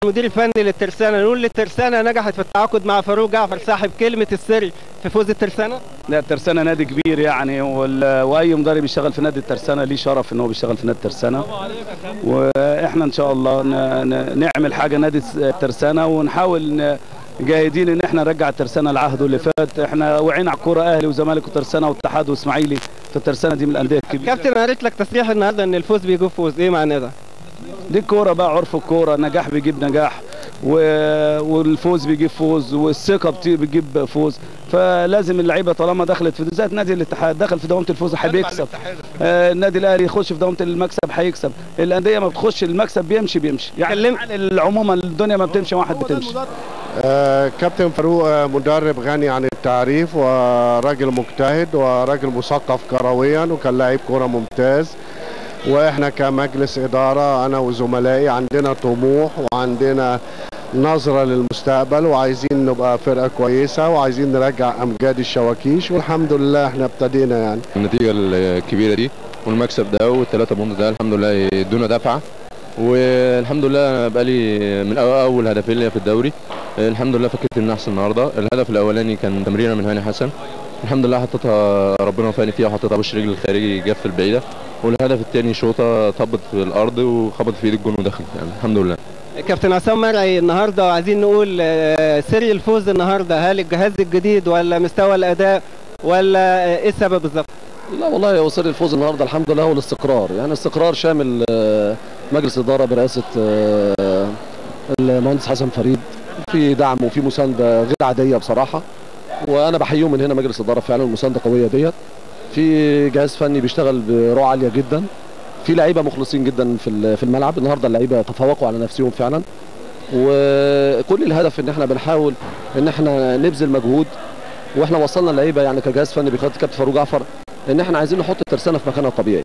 المدير الفني للترسانة، نقول للترسانة نجحت في التعاقد مع فاروق جعفر صاحب كلمة السر في فوز الترسانة. لا، الترسانة نادي كبير يعني، واي مدرب يشتغل في نادي الترسانة ليه شرف ان هو بيشتغل في نادي الترسانة، واحنا ان شاء الله نعمل حاجة نادي الترسانة، ونحاول جاهدين ان احنا نرجع الترسانة لعهده اللي فات. احنا وعينا على الكوره، اهلي وزمالك وترسانة واتحاد واسماعيلي، فالترسانة دي من الانديه الكبيره. كابتن قريت لك تصريح النهارده ان الفوز بيجيب فوز، ايه معناه ده؟ دي الكوره بقى، عرف الكوره، نجاح بيجيب نجاح والفوز بيجيب فوز والثقه بتجيب فوز، فلازم اللعيبه طالما دخلت في ذات نادي الاتحاد دخل في دوامه الفوز هيكسب. النادي الاهلي يخش في دوامه المكسب هيكسب. الانديه ما بتخش المكسب بيمشي يعني عموما الدنيا ما بتمشي واحد بتمشي. كابتن فاروق مدرب غني عن التعريف، وراجل مجتهد وراجل مثقف كرويا، وكان لاعب كوره ممتاز. واحنا كمجلس اداره انا وزملائي عندنا طموح وعندنا نظره للمستقبل، وعايزين نبقى فرقه كويسه، وعايزين نرجع امجاد الشواكيش، والحمد لله احنا ابتدينا يعني. النتيجه الكبيره دي والمكسب ده والثلاثه بونت ده الحمد لله يدونا دفعه، والحمد لله انا بقالي من اول هدفين ليا في الدوري الحمد لله فكيت النحس النهارده. الهدف الاولاني كان تمريره من هاني حسن، الحمد لله حطيتها ربنا وفقني فيها، وحطيتها بوش رجل الخارجي جف البعيده، والهدف الثاني شوطه طبت في الارض وخبط في ايد الجون ودخل يعني الحمد لله. كابتن عصام مرعي، النهارده عايزين نقول سر الفوز النهارده، هل الجهاز الجديد ولا مستوى الاداء ولا ايه السبب بالظبط؟ لا والله هو سر الفوز النهارده الحمد لله هو الاستقرار، يعني استقرار شامل مجلس اداره برئاسه المهندس حسن فريد، في دعم وفي مسانده غير عاديه بصراحه، وانا بحييهم من هنا مجلس اداره فعلا المسانده قويه ديت. في جهاز فني بيشتغل بروح عاليه جدا، في لعيبه مخلصين جدا في الملعب. النهارده اللعيبه تفوقوا على نفسهم فعلا، وكل الهدف ان احنا بنحاول ان احنا نبذل مجهود، واحنا وصلنا اللعيبه يعني كجهاز فني بقياده كابتن فاروق جعفر ان احنا عايزين نحط الترسانة في مكانها الطبيعي.